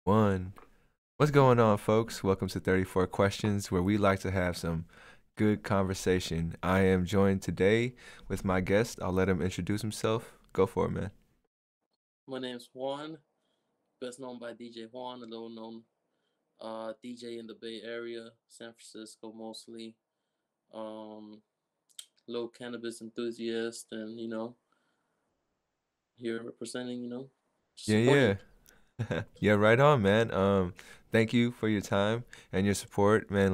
One. What's going on, folks? Welcome to 34 Questions, where we like to have some good conversation. I am joined today with my guest. I'll let him introduce himself. Go for it, man. My name's Juan, best known by DJ Juan, a little known DJ in the Bay Area, San Francisco mostly. Um, Little cannabis enthusiast, and here representing, Yeah, supporting. yeah. Yeah, right on, man. Thank you for your time and your support, man.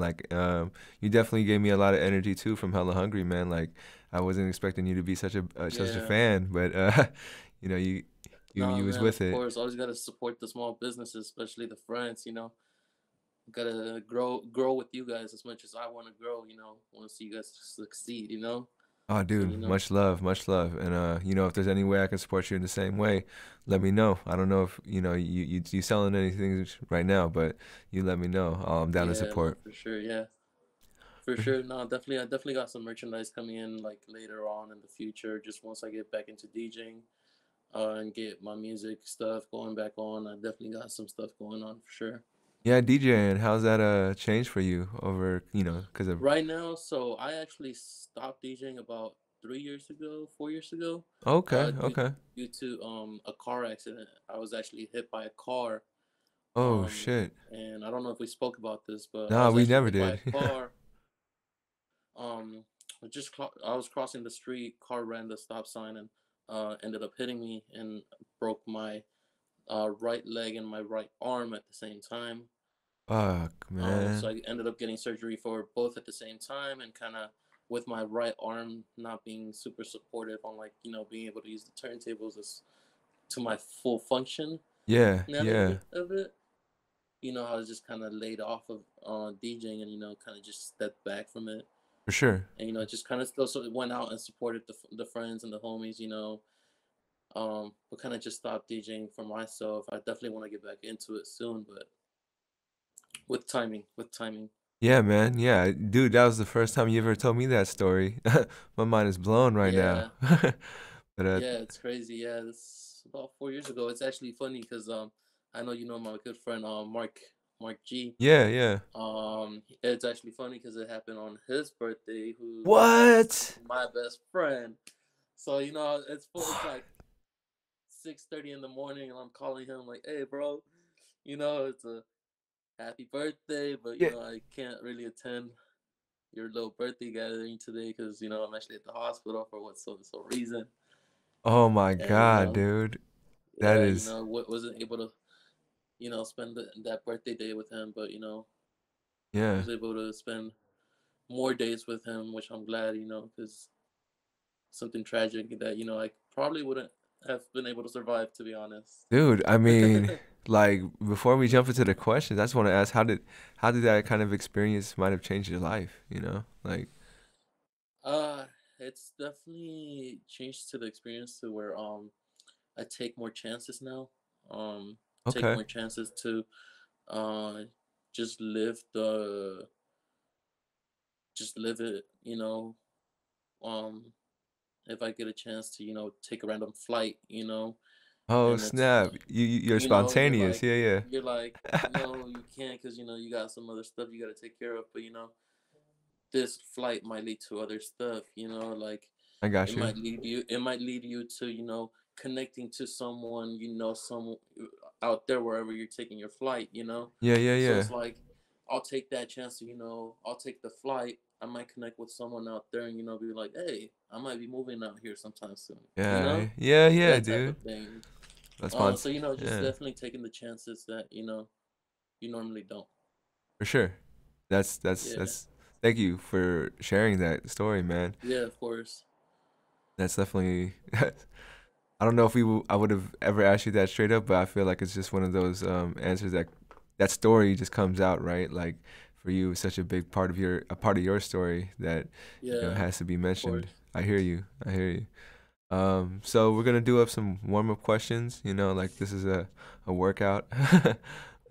You definitely gave me a lot of energy too from Hella Hungry, man. Like, I wasn't expecting you to be such a Yeah, fan, but you know, you no was man, with of it. course, always gotta support the small businesses, especially the friends. Gotta grow with you guys as much as I want to grow. Want to see you guys succeed. Oh, So dude, much love, much love. And if there's any way I can support you in the same way, let me know. I don't know if you selling anything right now, but you let me know. I'm down to yeah, no, support. for sure, yeah. For For sure. sure. No, definitely. I definitely got some merchandise coming in like later on in the future. Just once I get back into DJing, and get my music stuff going back on, I definitely got some stuff going on for sure. Yeah, DJing, how's that changed for you over, because of Right now, so I actually stopped DJing about 3 years ago, 4 years ago, Okay, due okay. due to a car accident. I was actually hit by a car. Oh Um, shit. and I don't know if we spoke about this, but I Nah, was we actually never hit by a did. car. Um, I was crossing the street, car ran the stop sign and ended up hitting me and broke my right leg and my right arm at the same time. Fuck, So man. I ended up getting surgery for both at the same time, and kind of with my right arm not being super supportive on, like, being able to use the turntables as to my full function Yeah, none of yeah, it. I was just kind of laid off of DJing, and kind of just stepped back from it. for sure. And just kind of still sort of went out and supported the friends and the homies, but kind of just stopped DJing for myself. I definitely want to get back into it soon, but with timing. Yeah, man. Yeah, dude, that was the first time you ever told me that story. My mind is blown right now. Yeah, But yeah, it's crazy. Yeah, it's about 4 years ago. It's actually funny because I know you know my good friend Mark G. yeah, yeah. It's actually funny because it happened on his birthday, who happens to What? be my best friend. So it's like 6:30 in the morning, and I'm calling him like, "Hey, bro, it's a happy birthday, but Yeah. I can't really attend your little birthday gathering today because I'm actually at the hospital for what so reason." Oh my And God, dude. That yeah, is wasn't able to spend that birthday day with him, but I yeah. was able to spend more days with him, which I'm glad, because something tragic that I probably wouldn't have been able to survive, to be honest. Dude, I mean, like before we jump into the questions, I just want to ask how did that kind of experience might have changed your life, you know? Like, uh it's definitely changed to the experience to where I take more chances now. Take okay. more chances to uh just live the just live it, um if I get a chance to, take a random flight, Oh, and it's snap. You're you're spontaneous. like Yeah, yeah. no, you can't, because you got some other stuff you got to take care of, but this flight might lead to other stuff, like I got you. it might lead you to, connecting to someone, some out there wherever you're taking your flight, Yeah, yeah, so yeah. it's like I'll take that chance to, I'll take the flight. I might connect with someone out there and, be like, hey, I might be moving out here sometime soon, Yeah, yeah, yeah, that type of dude. thing. That's So just yeah, definitely taking the chances that you normally don't. for sure. Yeah, That's thank you for sharing that story, man. yeah, of course. That's definitely I don't know if I would have ever asked you that straight up, but I feel like it's just one of those answers that story just comes out, right? Like for you, it's such a big part of your story that Yeah, has to be of mentioned. course, I hear you. I hear you. So we're gonna do up some warm up questions. Like this is a workout.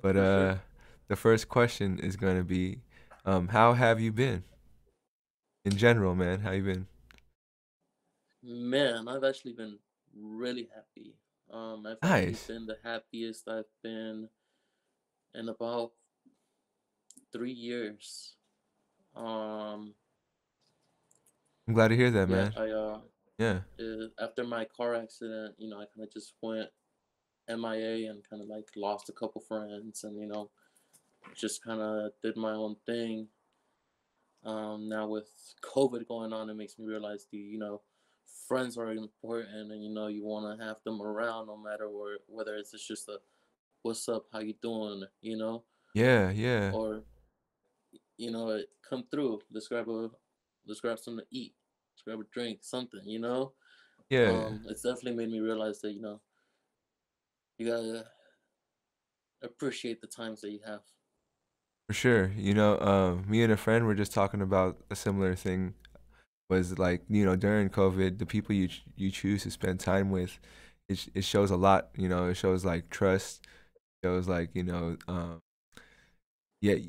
But for sure. the first question is gonna be, how have you been in general, man? How you been? Man, I've actually been really happy. I've actually Nice. been the happiest I've been in about 3 years. Um, I'm glad to hear that, yeah, man. Yeah. after my car accident, I kind of just went MIA and kind of like lost a couple friends, and just kind of did my own thing. Now with COVID going on, it makes me realize friends are important, and you want to have them around no matter whether it's just a what's up, how you doing, Yeah, yeah. or come through, let's grab something to eat, let's grab a drink, something. Yeah, It's definitely made me realize that you gotta appreciate the times that you have. for sure. Me and a friend were just talking about a similar thing. Was like, during COVID, the people you choose to spend time with, it shows a lot. It shows like trust. Shows like, yeah,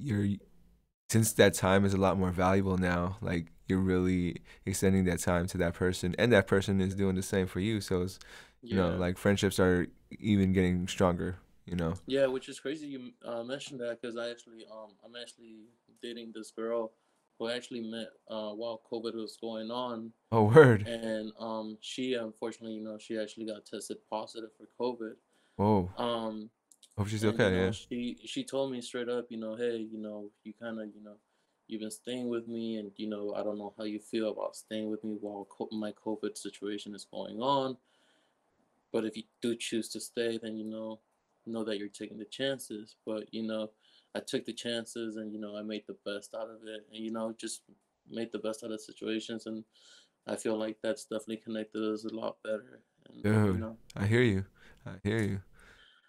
since that time is a lot more valuable now. Like you're really extending that time to that person, and that person is doing the same for you. So it's, Yeah. like friendships are even getting stronger. Yeah, which is crazy you mentioned that, because I'm actually dating this girl who I actually met while COVID was going on, Oh, word. and she unfortunately, she actually got tested positive for COVID. Whoa. Um, Hope she's and okay. Yeah. she told me straight up, hey, you kind of, you've been staying with me, and I don't know how you feel about staying with me while my COVID situation is going on. But if you do choose to stay, then know that you're taking the chances. But I took the chances, and I made the best out of it, and just made the best out of situations, and I feel like that's definitely connected us a lot better. And Dude, I hear you. I hear you.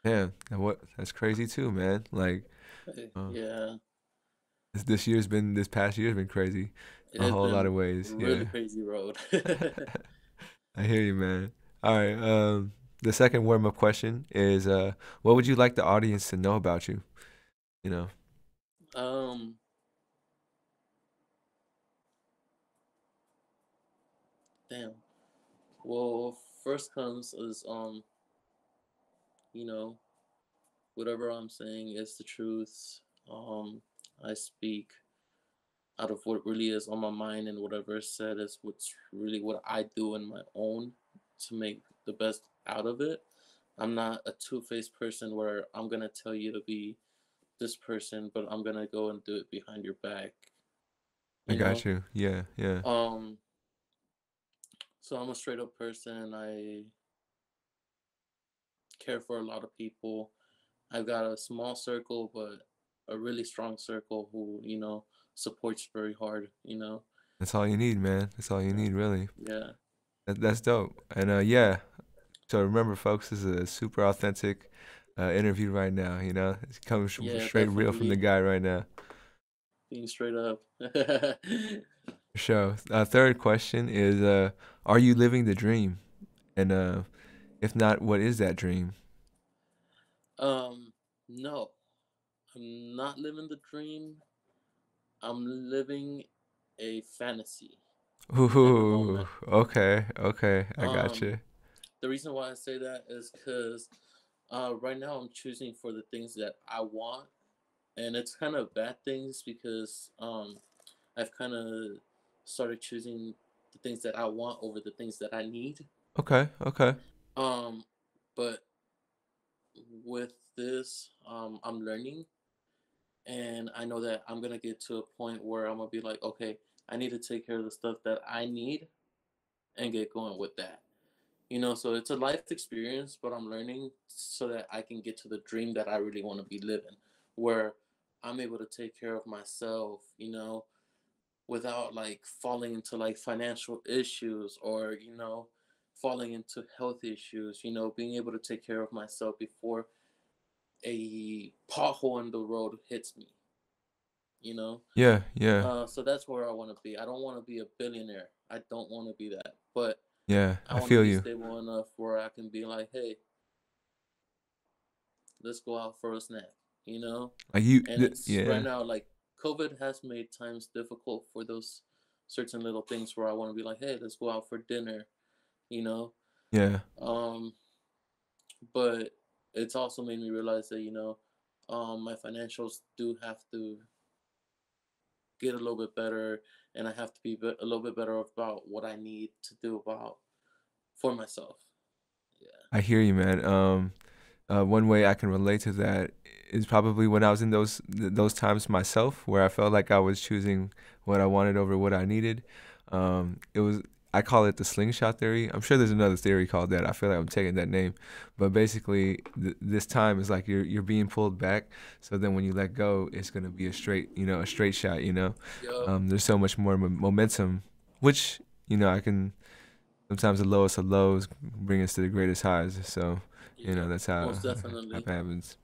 Damn, and that's crazy too, man. Like, uh, yeah, this past year's been crazy, it in a has whole lot been of ways. really Yeah, crazy road. I hear you, man. All right. The second warm up question is, what would you like the audience to know about you? You know. um, damn. Well, first comes is you know, whatever I'm saying is the truth. I speak out of what really is on my mind, and whatever is said is what's really what I do in my own to make the best out of it. I'm not a two-faced person where I'm gonna tell you to be this person, but I'm gonna go and do it behind your back. I You got know. you. Yeah, yeah. Um. So I'm a straight up person. I care for a lot of people. I've got a small circle, but a really strong circle who supports very hard. That's all you need, man. That's all you Yeah. need, really. Yeah. That's dope. And yeah. So remember, folks, this is a super authentic interview right now. It's coming Yeah. straight real from the Definitely guy right now. being straight up. For sure. Third question is, are you living the dream? And if not, what is that dream? No, I'm not living the dream. I'm living a fantasy at the Ooh, moment. okay, okay, I got Um, you. the reason why I say that is because right now I'm choosing for the things that I want, and it's kind of bad things because I've kind of started choosing the things that I want over the things that I need. Okay, okay. Um, but with this, I'm learning, and I know that I'm gonna get to a point where I'm gonna be like, okay, I need to take care of the stuff that I need and get going with that. So it's a life experience, but I'm learning so that I can get to the dream that I really want to be living, where I'm able to take care of myself, without like falling into like financial issues, or falling into health issues, being able to take care of myself before a pothole in the road hits me, you know Yeah, yeah, so that's where I want to be. I don't want to be a billionaire. I don't want to be that, but yeah. I I want to feel be you. stable enough where I can be like, hey, let's go out for a snack, Like and it's right yeah, now like COVID has made times difficult for those certain little things where I want to be like, hey, let's go out for dinner, you know. yeah. Um, but it's also made me realize that My financials do have to get a little bit better, and I have to be a little bit better about what I need to do about for myself. Yeah. I hear you, man. One way I can relate to that is probably when I was in those times myself, where I felt like I was choosing what I wanted over what I needed. It was I call it the slingshot theory. I'm sure there's another theory called that. I feel like I'm taking that name, but basically, this time is like you're being pulled back. So then when you let go, it's gonna be a straight, a straight shot. Yup. There's so much more momentum, which I can sometimes the lowest of lows bring us to the greatest highs. So, Yeah. that's how Most how it definitely. happens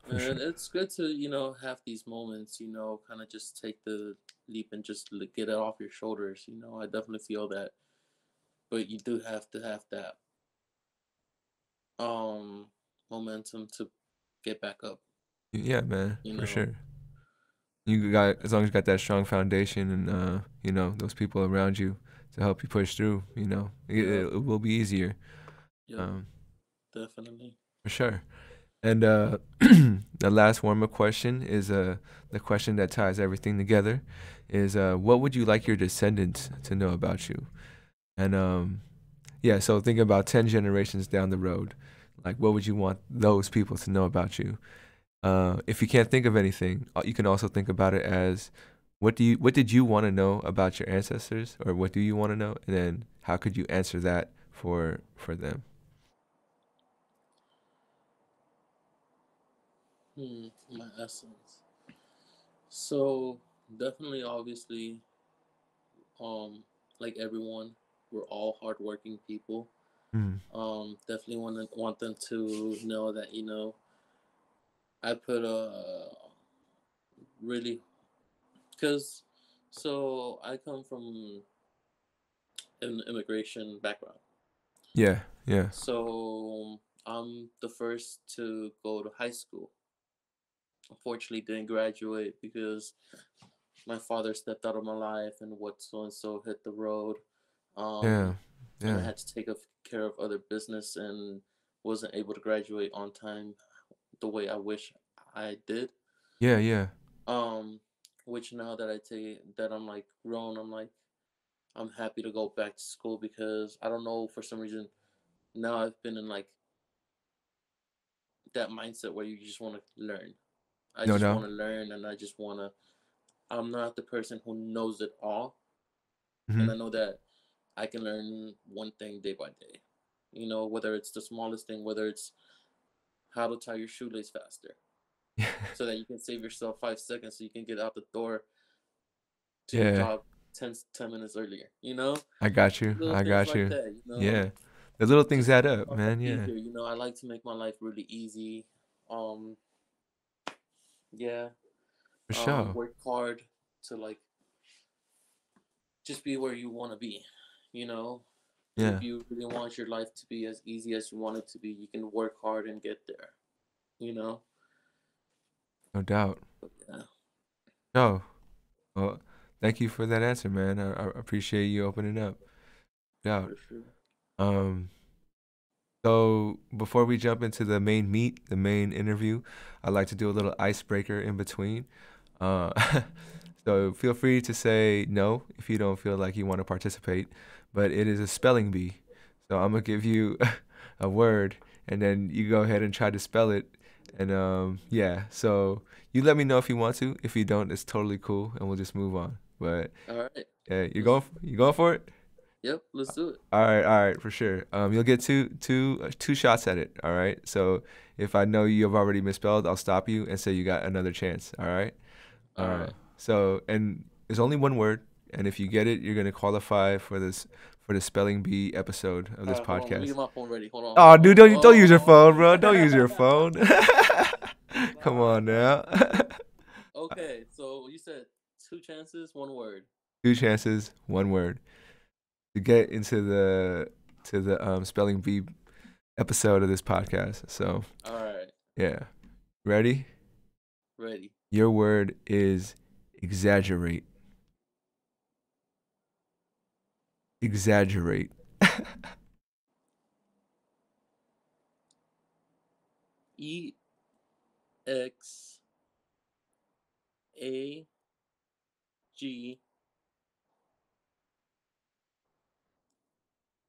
for And sure. it's good to, have these moments, kind of just take the leap and just get it off your shoulders. I definitely feel that. But you do have to have that um momentum to get back up, Yeah, man, you for know. sure. You got as long as you got that strong foundation and those people around you to help you push through. Yep, It will be easier. yep, Um, definitely. for sure. And the last warm up question is the question that ties everything together is what would you like your descendants to know about you? And yeah, so think about 10 generations down the road. Like, what would you want those people to know about you? If you can't think of anything, you can also think about it as what did you want to know about your ancestors, or what do you want to know, and then how could you answer that for them? My essence. So definitely, obviously, um, like everyone, we're all hardworking people. Mm. Definitely want them to know that I put a really because I come from an immigration background. Yeah, yeah, So I'm the first to go to high school. Unfortunately, didn't graduate because my father stepped out of my life and what so and so hit the road. yeah, Um, and I yeah, had to take care of other business and wasn't able to graduate on time the way I wish I did. yeah, yeah, Um, which now that I'm like grown, I'm happy to go back to school because I don't know, for some reason now I've been in like that mindset where you just want to learn. I no just doubt. want to learn, and I just want to. I'm not the person who knows it all, Hmm. and I know that I can learn one thing day by day. Whether it's the smallest thing, whether it's how to tie your shoelace faster, so that you can save yourself 5 seconds, so you can get out the door to your Yeah, job 10 minutes earlier. I got you. Little I things got like you. that. Yeah, the little things Just add make up, my life man. Yeah, easier. I like to make my life really easy. Um, yeah. for sure. Work hard to like just be where you want to be. You know, if Yeah, you really want your life to be as easy as you want it to be, you can work hard and get there. You know, no doubt. yeah, No, well, thank you for that answer, man. I appreciate you opening up. Doubt. for sure. Um, So before we jump into the main meat, the main interview, I'd like to do a little icebreaker in between. Uh, so feel free to say no if you don't feel like you want to participate, but it is a spelling bee. So I'm gonna give you a word, and then you go ahead and try to spell it. And yeah, so you let me know if you want to. If you don't, it's totally cool, and we'll just move on. But All right, yeah, let's. you going for it? Yep, let's do it. All right, for sure. You'll get two shots at it. All right. So if I know you have already misspelled, I'll stop you and say you got another chance. All right. All right. So and there's only one word, and if you get it, you're gonna qualify for the spelling bee episode of All this right. Hold on. Let me podcast. get my phone ready. Hold on. Hold Oh, on. dude, Hold on. don't use your phone, bro. Don't use your Oh. phone. Come on now. Okay. So you said two chances, one word. Two chances, one word to get into the spelling bee episode of this podcast. So All right. yeah, ready? Ready. Your word is exaggerate. Exaggerate. E X A G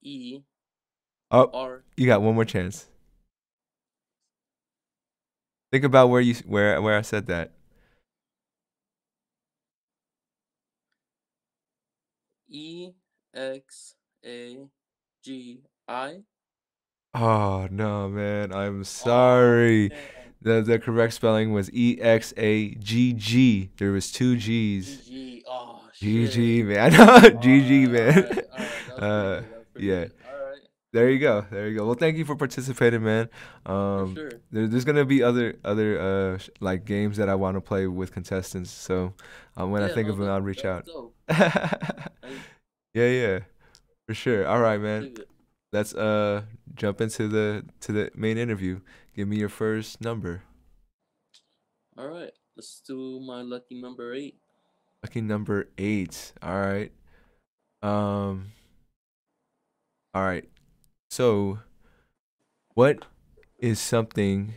E Oh, R you got one more chance. Think about where I said that. E X A G I. Oh no, man! I'm Oh sorry. man, The correct spelling was EXAGG. There was two G's. GG. Oh shit. GG, man. GG, All man. right, all right. That was pretty good. That was pretty Yeah. good. All right, There you go. There you go. Well, thank you for participating, man. for sure. There's gonna be other like games that I want to play with contestants. So, when I Yeah, think no, of them, I'll that reach was out. dope. I Yeah, yeah, for sure. All right, I'll man. dig it. Let's jump into the main interview. Give me your first number. All right, let's do my lucky number 8. Lucky number 8. All right. Um. All right. So, what is something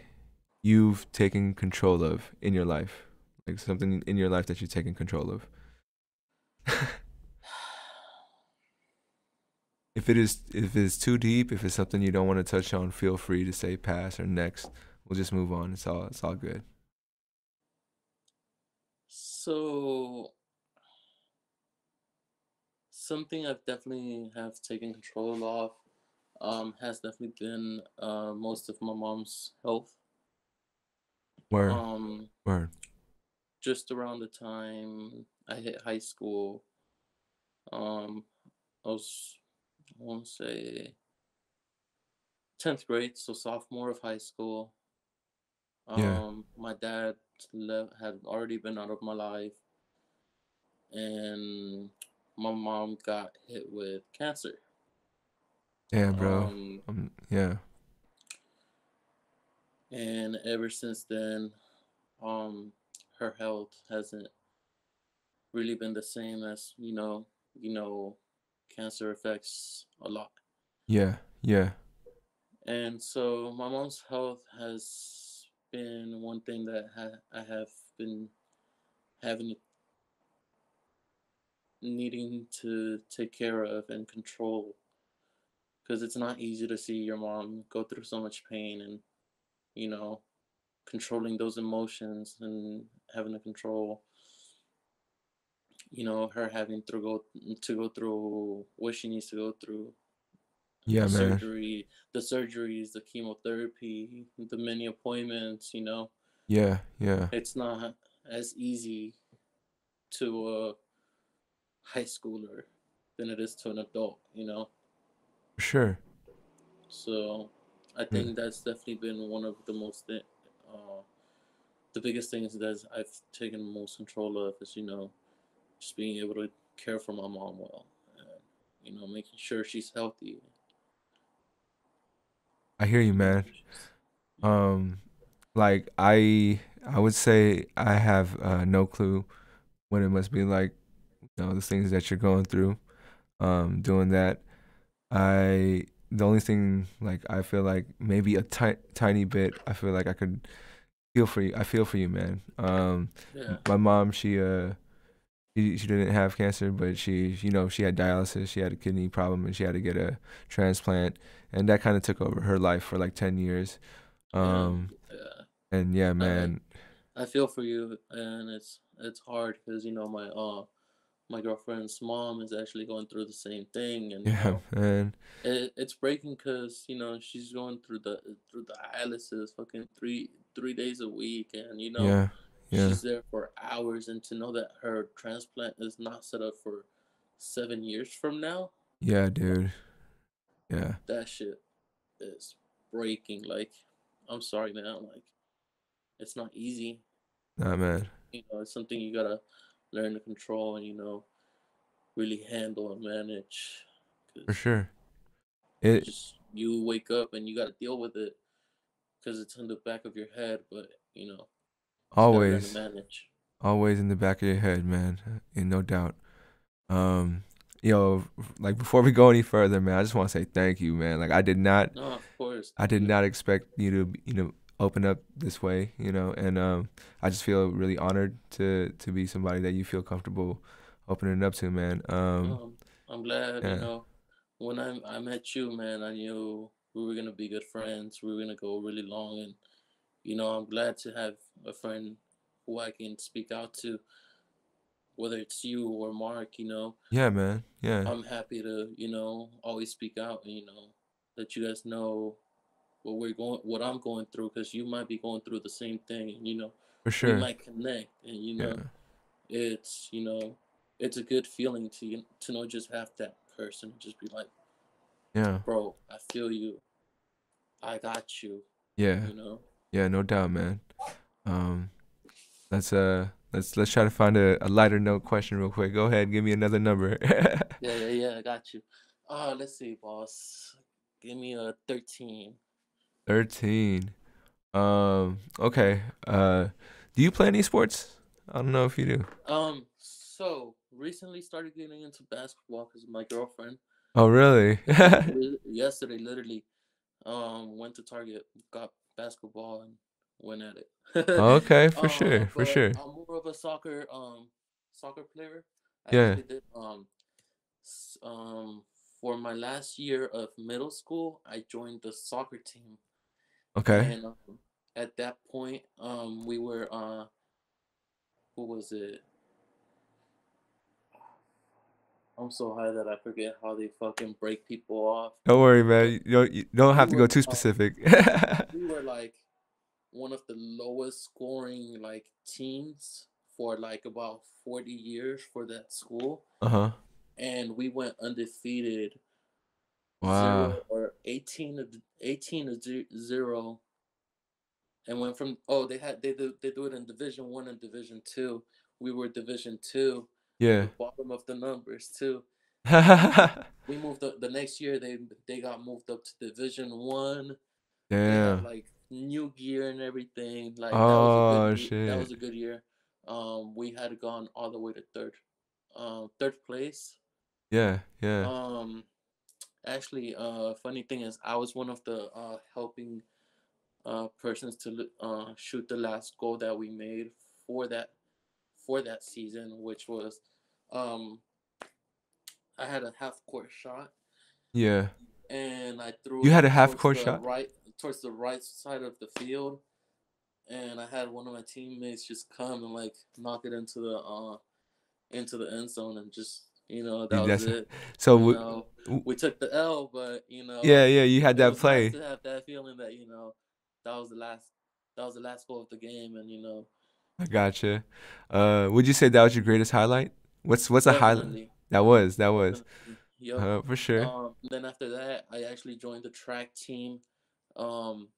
you've taken control of in your life? Like something in your life that you've taken control of. If it's too deep, if it's something you don't want to touch on, feel free to say pass or next. We'll just move on. It's all good. So something I've definitely have taken control of has definitely been most of my mom's health. Word, Um, word. just around the time I hit high school, um, I was, I want to say 10th grade, so sophomore of high school. Yeah, My dad had already been out of my life, and my mom got hit with cancer. yeah, bro. Um, Yeah, and ever since then, um, her health hasn't really been the same as cancer affects a lot. yeah, yeah, And so my mom's health has been one thing that I have been having needing to take care of and control, because it's not easy to see your mom go through so much pain, and you know controlling those emotions and having to control her having to go through what she needs to go through, yeah, the man. surgery, the surgeries, the chemotherapy, the many appointments. Yeah, yeah, It's not as easy to a high schooler than it is to an adult. for sure. So I Yeah, think that's definitely been one of the biggest things that I've taken most control of is just being able to care for my mom well, and making sure she's healthy. I hear you, making man. sure she's yeah. Um, like I would say I have no clue what it must be like. The things that you're going through. Doing that. The only thing like I feel like maybe a tiny bit. I feel like I could feel for you. I feel for you, man. Yeah. My mom, she didn't have cancer, but she had dialysis. She had a kidney problem, and she had to get a transplant, and that kind of took over her life for like 10 years. Damn. Um, Yeah. and yeah, I man. I feel for you, and it's hard because my girlfriend's mom is actually going through the same thing, and Yeah, man. it's breaking because she's going through the dialysis fucking three days a week, and Yeah, yeah, she's there for hours, and to know that her transplant is not set up for 7 years from now, yeah, like dude. Yeah, that shit is breaking. Like, I'm sorry, man. Like, it's not easy. nah, man, It's something you gotta learn to control and really handle and manage. for Because sure. you It just you wake up and you gotta deal with it because it's in the back of your head, but just gotta learn to always, manage. always in the back of your head, man, and no doubt. Um, like before we go any further, man, I just want to say thank you, man. Like No, of course. I Thank did you. not expect you to, open up this way, and I just feel really honored to be somebody that you feel comfortable opening up to, man. Um, I'm glad, Yeah, when I met you, man, I knew we were gonna be good friends. We were gonna go really long, and I'm glad to have a friend who I can speak out to, whether it's you or Mark. yeah, man, yeah, I'm happy to, always speak out and let you guys know what I'm going through, because you might be going through the same thing, and for we sure. might connect, and Yeah, it's it's a good feeling to just have that person just be like, yeah, bro, I feel you, I got you, yeah, you know. yeah, no doubt, man. Um, let's try to find a lighter note question real quick. Go ahead, give me another number. Yeah, yeah, yeah, I got you. Let's see, boss. Give me a 13. 13. Okay. Do you play any sports? I don't know if you do. So recently started getting into basketball because of my girlfriend. Oh, really? Yesterday, literally, went to Target, got basketball, and went at it. Okay, for sure, for But sure. I'm more of a soccer player. I Yeah. actually did for my last year of middle school, I joined the soccer team, Okay. and at that point, we were who was it? I'm so high that I forget how they fucking break people off. Don't worry, But man. You don't we have to go were too specific. we were like one of the lowest scoring like teams for like about 40 years for that school, Uh-huh. and we went undefeated, Wow. 0 or 18 to 0, and went from, oh, they do it in Division 1 and Division 2. We were Division 2, the Yeah. bottom of the numbers too. We moved up the next year. They got moved up to Division 1. They had Damn. like new gear and everything. Like that was a good Oh, year. That shit. was a good year. We had gone all the way to third place. Yeah, yeah. Um, Actually, funny thing is, I was one of the helping persons to shoot the last goal that we made for that for that season, which was, um, I had a half court shot, Yeah. and I threw You had it a half court shot? towards the right side of the field, and I had one of my teammates just come and like knock it into the end zone, and just that was That's it. so You know, we took the L, but yeah, yeah, you had it that was nice play. to have that feeling that that was the last that was the last goal of the game, and I gotcha. Would you say that was your greatest highlight? What's a highlight? definitely, That was. definitely, yep. For sure. Then after that, I actually joined the track team. Um,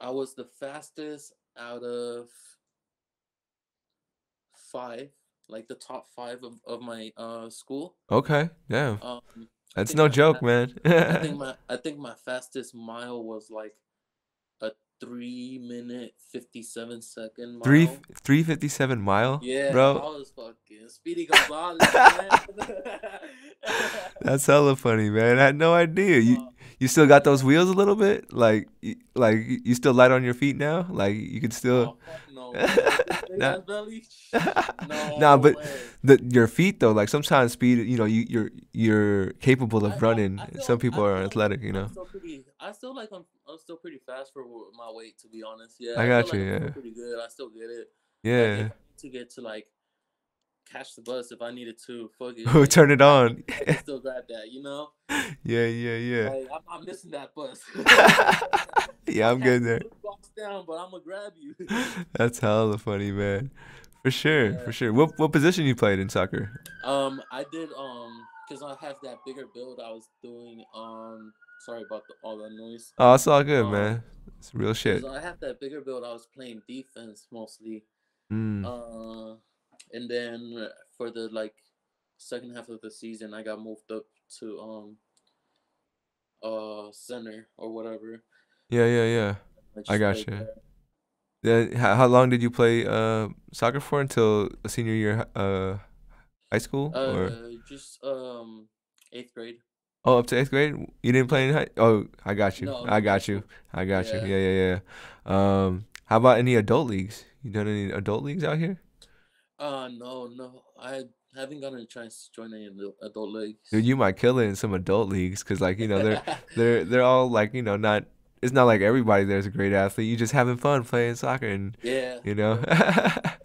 I was the fastest out of five, like the top five of my school. Okay, damn. Um, I That's think no my joke, fast, man. I think my fastest mile was like a 3 minute 57 second Three mile. 357 mile, Yeah, I bro. was fucking Speedy Gonzalez, man. That's hella funny, man. I had no idea. You uh, you still got those yeah. wheels a little bit? You still light on your feet now? Like you could still Oh fuck no, man. With this big Nah. ass belly, Nah, no but way. your feet though, like sometimes speed, you're capable of running. Some people are athletic, I'm still pretty. I'm still pretty fast for my weight, to be honest. Yeah, I I feel got you, like I'm still yeah. pretty good. I still get it. Like if Yeah. I need to get to like catch the bus, if I needed to, fuck it, like Turn it on. I can still grab that. Yeah, yeah, yeah. Like I'm not missing that bus. Yeah, I I'm can't good put there. the box down, but I'm gonna grab you. That's hella funny, man. For sure, Yeah. for sure. What position you played in soccer? I did because I have that bigger build. I was doing sorry about all that noise. Oh, it's all good, Um, man. It's real because shit. I have that bigger build, I was playing defense mostly. Mm. Uh, and then for the like second half of the season, I got moved up to center or whatever. Yeah, yeah, yeah. I I just got played you. there. Then how long did you play soccer for until senior year high school or Just eighth grade. Oh, up to eighth grade, you didn't Yeah. play in high. Oh, I got you. No, I no high got you. school. I got you. Yeah. Yeah, yeah, yeah. How about any adult leagues? You done any adult leagues out here? No, no. I haven't gotten a chance to join any adult Dude, leagues. you might kill it in some adult leagues because, like, they're all like, not. It's not like everybody there's a great athlete. You just having fun playing soccer and, Yeah, you know, yeah.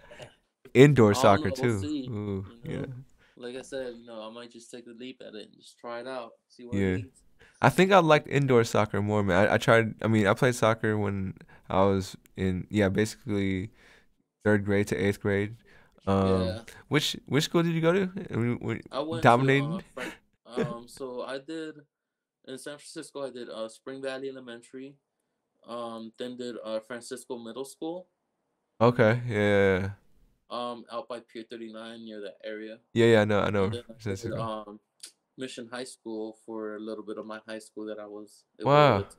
indoor I don't soccer know. We'll too. see. Ooh, You yeah, know, like I said, I might just take the leap at it and just try it out, see where it yeah. leads. I think I liked indoor soccer more, man. I tried. I mean, I played soccer when I was in, yeah, basically third grade to eighth grade. Um, Yeah, which school did you go to? I went to Dominating? So I did in San Francisco. I did Spring Valley Elementary. Then did Francisco Middle School. Okay, yeah, Out by Pier 39 near that area. yeah, yeah. I And know. then I did Francisco. Mission High School for a little bit of my high school that I was able to Wow. attend.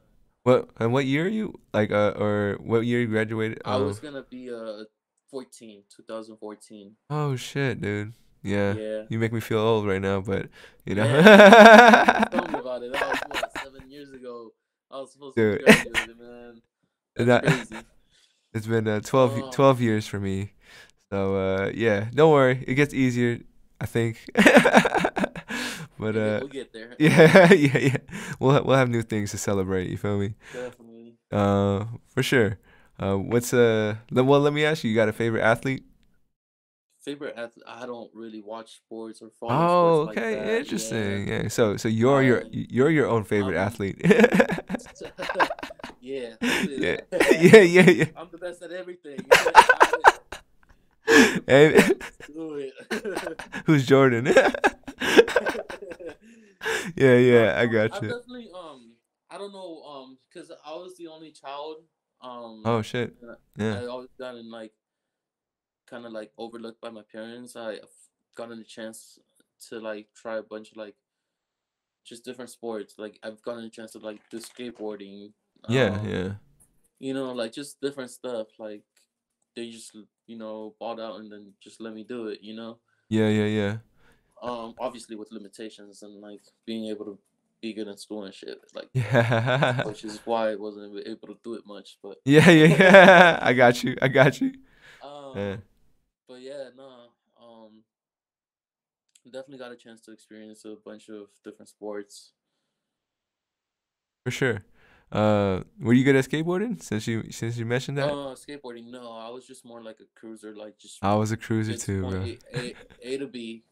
What year are you like? Or what year you graduated? I was gonna be 2014. Oh shit, dude. Yeah, Yeah. you make me feel old right now, but you know, Man, just tell me about it. That was what, 7 years ago. I was supposed to be dude. graduating, man. That's That crazy. it's been Oh, 12 years for me. So yeah, don't worry, it gets easier, I think. But we'll get there. yeah, yeah, yeah. We'll have new things to celebrate. You feel me? Definitely. For sure. What's well, let me ask you. You got a favorite athlete? Favorite athlete? I don't really watch sports or follow Oh, sports like okay, that. Yeah. interesting. Yeah. So I you're your own favorite I'm athlete. yeah, let's say Yeah, that. yeah, yeah, yeah. I'm the best at everything. Pick a Hey, fight. Let's do it. who's Jordan? Yeah, No, yeah, I got I you. definitely I don't know because I was the only child Oh shit. and Yeah. I always gotten like kind of like overlooked by my parents. I've gotten a chance to like try a bunch of like just different sports. Like I've gotten a chance to like do skateboarding, Yeah, um, yeah. like just different stuff. Like they just bought out and then just let me do it. Yeah, yeah, yeah. Obviously with limitations and like being able to be good in school and shit. Like Yeah. which is why I wasn't able to do it much. But Yeah, yeah, yeah. I got you. I got you. Yeah, um, but yeah, no, definitely got a chance to experience a bunch of different sports. for sure. Were you good at skateboarding since you mentioned that? Skateboarding, no, I was just more like a cruiser, like just I was a cruiser get to too, point bro. A to B.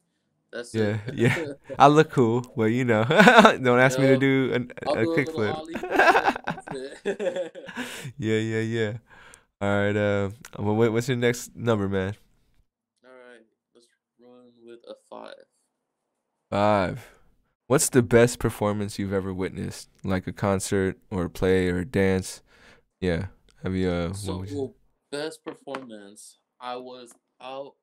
That's Yeah, it. yeah. I look cool, but don't ask me to Yep. do I'll a do a little kickflip. ollie flip and that's it. Yeah, yeah, yeah. All right. What's your next number, man? All right, let's run with a 5. 5. What's the best performance you've ever witnessed? Like a concert or a play or a dance? Yeah. Have you what would you say? So best performance, I was out.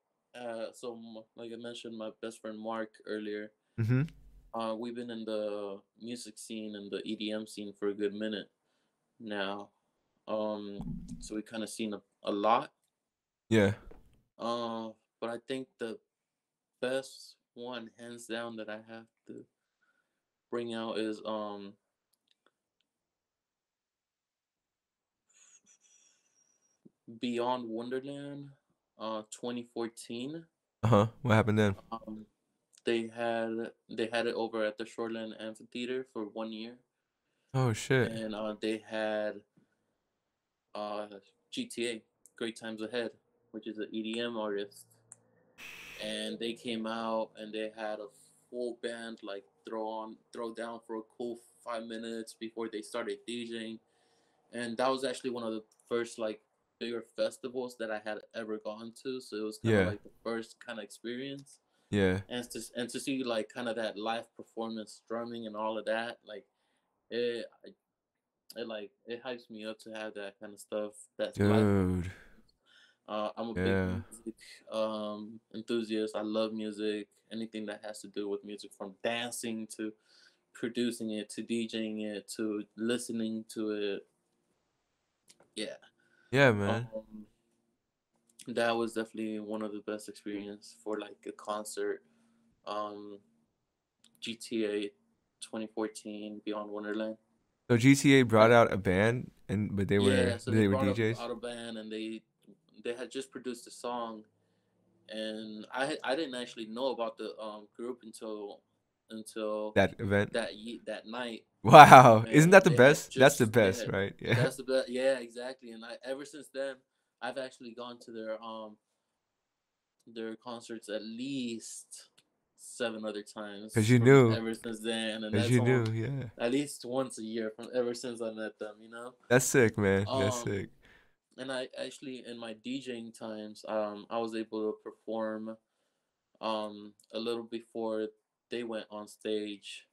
Like I mentioned, my best friend Mark earlier. Mm-hmm. We've been in the music scene and the EDM scene for a good minute now. So we kind of seen a lot. Yeah. Uh, but I think the best one, hands down, that I have to bring out is Beyond Wonderland, 2014. Uh-huh. What happened then? Um, they had it over at the Shoreland Amphitheater for 1 year, Oh shit. and they had uh GTA, Great Times Ahead, which is an EDM artist, and they came out and they had a full band like throw down for a cool 5 minutes before they started DJing, and that was actually one of the first like bigger festivals that I had ever gone to, so it was kind of Yeah. like the first kind of experience, Yeah. and to see like kind of that live performance drumming and all of that, like it it hypes me up to have that kind of stuff, that's live. Dude. I'm a big Yeah. music enthusiast. I love music. Anything that has to do with music, from dancing to producing it to DJing it to listening to it. Yeah. Yeah, man. Um, that was definitely one of the best experience for like a concert. Um, GTA 2014 Beyond Wonderland. So GTA I, brought out a band, and but yeah, so they they were brought up DJs. out a band and they had just produced a song, and I didn't actually know about the group until That event. that night, Wow, isn't and that the they had best? That's the just best, right? Yeah, that's the best, yeah, exactly. And I ever since then I've actually gone to their concerts at least 7 other times cause you from knew, ever since then, and cause that's you knew. almost Yeah, at least once a year from ever since I met them. You know, that's sick, man. That's um, sick. and I actually in my DJing times, I was able to perform a little before they went on stage,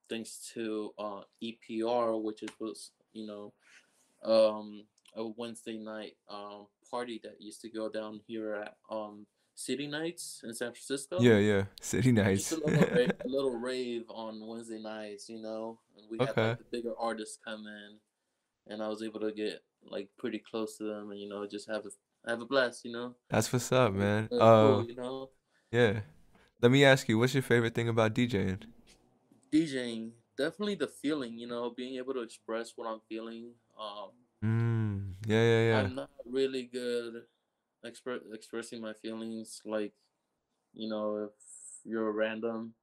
thanks to EPR, which is was um, a Wednesday night party that used to go down here at City Nights in San Francisco. Yeah, yeah. City Just nights. a little rave on Wednesday nights, and we had Okay, like the bigger artists come in, and I was able to get like pretty close to them, and just have a blast. that's what's up, It was man. really cool. Yeah. Let me ask you, what's your favorite thing about DJing? DJing, definitely the feeling, being able to express what I'm feeling. Yeah, yeah, yeah. I'm not really good expressing my feelings, like, if you're random,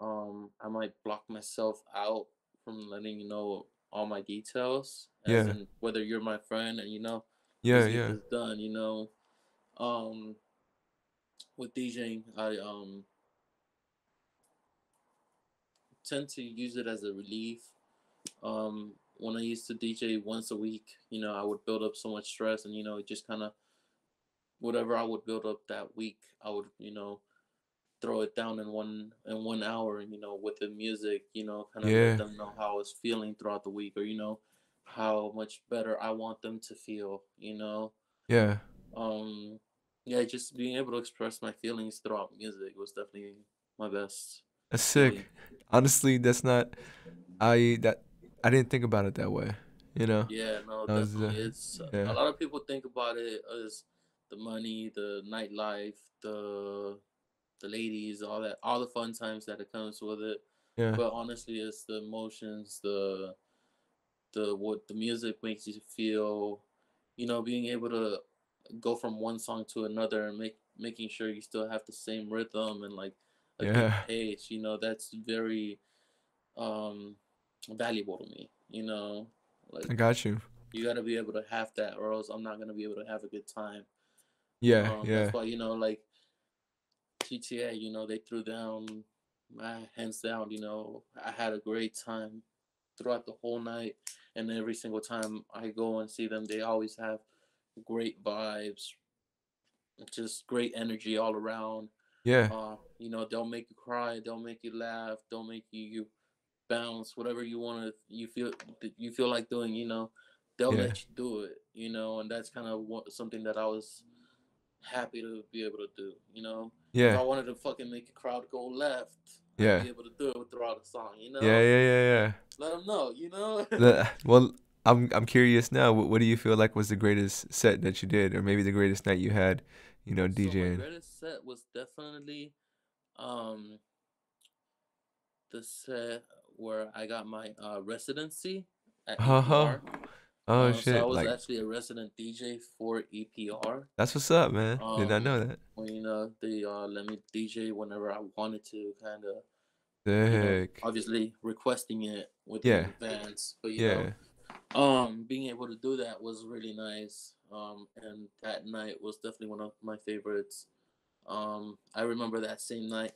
I might block myself out from letting you know all my details, as Yeah, in whether you're my friend and yeah, let's get yeah, this done. Um, with DJing, I tend to use it as a relief. When I used to DJ once a week, I would build up so much stress, and just kind of whatever I would build up that week, I would throw it down in 1 hour, with the music, kind of let yeah, them know how I was feeling throughout the week, or how much better I want them to feel. yeah. Um, yeah, just being able to express my feelings throughout music was definitely my best That's sick. feeling. Honestly, that's not. I didn't think about it that way. You know, Yeah, no, I was. definitely. It's a Yeah, lot of people think about it as the money, the nightlife, the ladies, all the fun times that it comes with it. yeah, But honestly, it's the emotions, the what the music makes you feel. Being able to go from one song to another and making sure you still have the same rhythm and like a good yeah. pace. That's very um valuable to me. Like I got you. you got to be able to have that, or else I'm not gonna be able to have a good time. Yeah, That's yeah, why like GTA, they threw down my hands down. I had a great time throughout the whole night, and every single time I go and see them, they always have great vibes, just great energy all around. yeah, They'll make you cry, they'll make you laugh, they'll make you bounce, whatever you feel like doing. They'll yeah, let you do it. And that's kind of something that I was happy to be able to do. If yeah, I wanted to fucking make a crowd go left, I'd yeah, be able to do it throughout the song. yeah, yeah, yeah, yeah. Let them know. Well, I'm curious now. What do you feel like was the greatest set that you did, or maybe the greatest night you had? You know, So my DJing. greatest set was definitely um the set where I got my residency at Uh huh. EPR. Oh So I shit! was Like actually a resident DJ for EPR. that's what's up, man. Did not Um, know that. when they let me DJ whenever I wanted to, kind of Sick. obviously requesting it within Yeah, advance, but yeah, being able to do that was really nice. And that night was definitely one of my favorites. I remember that same night.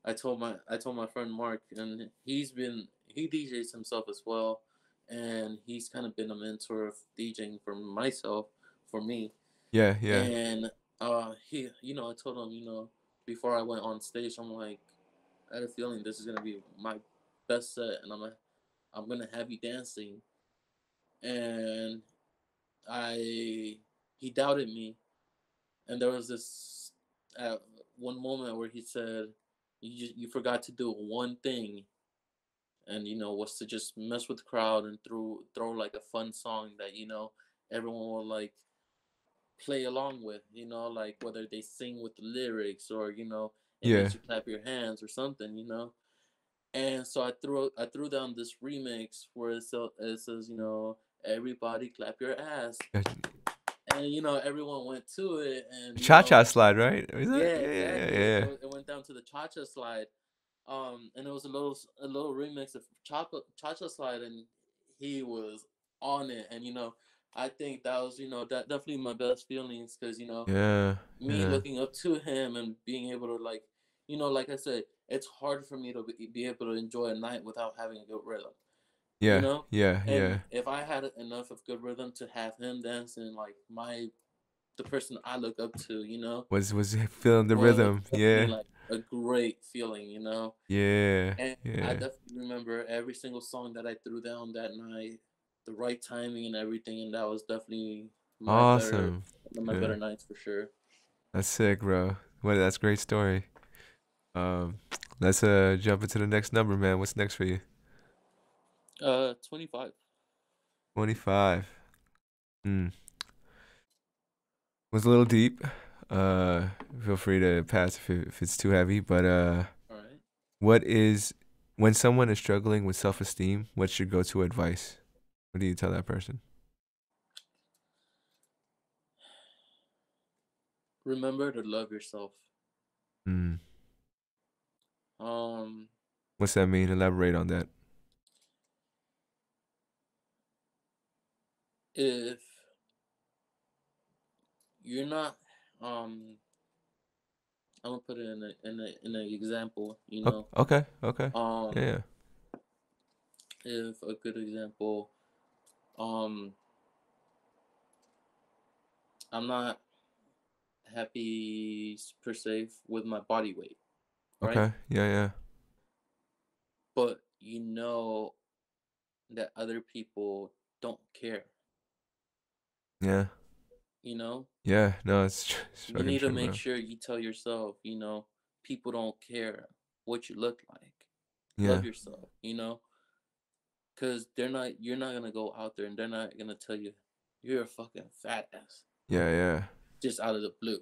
I told my friend Mark, and he DJs himself as well, and he's kind of been a mentor of DJing for myself, for me. yeah, yeah, And I told him, before I went on stage, I'm like, I had a feeling this is gonna be my best set, and I'm gonna have you dancing. And I he doubted me, and there was this one moment where he said, you forgot to do one thing, and was to just mess with the crowd and throw like a fun song that everyone will like play along with, like whether they sing with the lyrics, or it yeah, makes you clap your hands or something. And so I threw down this remix where it says, you know, everybody clap your ass, and you know everyone went to it, and you Cha know, cha slide, right? Is it? yeah, Yeah, yeah, exactly. yeah. It went down to the cha cha slide, and it was a little remix of cha cha slide, and he was on it, and you know, I think that was, you know, that definitely my best feelings, because you know, Yeah, me yeah, looking up to him and being able to, like, you know, like I said, it's hard for me to be able to enjoy a night without having a good rhythm, you yeah, know. yeah, And yeah. if I had enough of good rhythm to have him dancing like the person I look up to, you know, Was feeling the was rhythm. definitely Yeah, like a great feeling, you know. yeah, And I yeah. definitely remember every single song that I threw down that night, the right timing and everything, and that was definitely my better Awesome. one of my Yeah, better nights for sure. that's sick, bro. What? That's a great story. Um, let's jump into the next number, man. What's next for you? 25. 25. Hmm. Was a little deep. Uh, feel free to pass if it's too heavy. But All right. what is when someone is struggling with self-esteem? What's your go-to advice? What do you tell that person? Remember to love yourself. Hmm. Um, What's that mean? Elaborate on that. if you're not, um, I'm gonna put it in an example. You know, Okay. Okay. um, Yeah. if a good example, um, I'm not happy per se with my body weight, right? Okay. Yeah. Yeah. But you know that other people don't care. Yeah. You know, Yeah. No, it's you fucking need to true, make bro. sure you tell yourself, you know, people don't care what you look like. Yeah. Love yourself, you know, because you're not gonna go out there and they're not gonna tell you you're a fucking fat ass Yeah. Yeah. just out of the blue.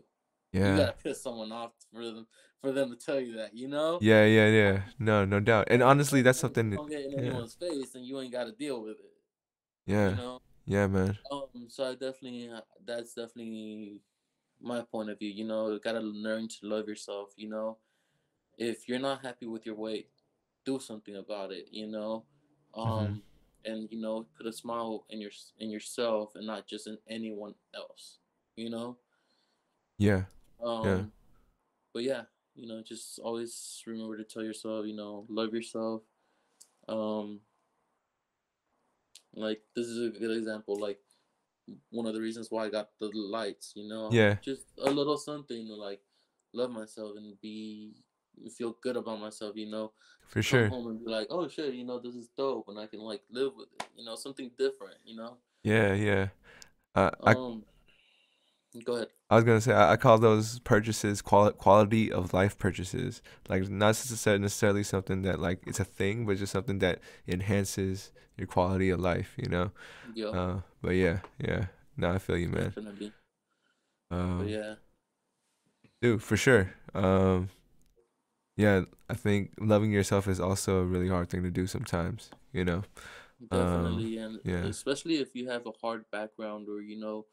You Yeah. gotta piss someone off for them to tell you that, you know. Yeah. Yeah. Yeah. No. No doubt. And honestly, And that's if you something. don't get in Yeah. anyone's face, then you ain't got to deal with it, you Yeah. know. Yeah, man. So I definitely that's definitely my point of view. You know, you gotta learn to love yourself. You know, if you're not happy with your weight, do something about it. You know, Hmm. um, and you know, put a smile in yourself and not just in anyone else. You know, Yeah. Yeah. um, but yeah, you know, just always remember to tell yourself, you know, love yourself. Um, like this is a good example. Like one of the reasons why I got the lights, you know, Yeah. just a little something to like love myself and feel good about myself, you know, For come sure. home and be like, oh shit, you know, this is dope, and I can like live with it, you know, something different, you know. Yeah. Yeah. I Um, go ahead. I was gonna say I call those purchases quality of life purchases. Like not necessarily something that like it's a thing, but just something that enhances your quality of life. You know. Yeah, But yeah, yeah. No, I feel you, man. definitely. But Um, yeah, dude, for sure. Yeah, I think loving yourself is also a really hard thing to do sometimes. You know. definitely, and Yeah. especially if you have a hard background, or you know,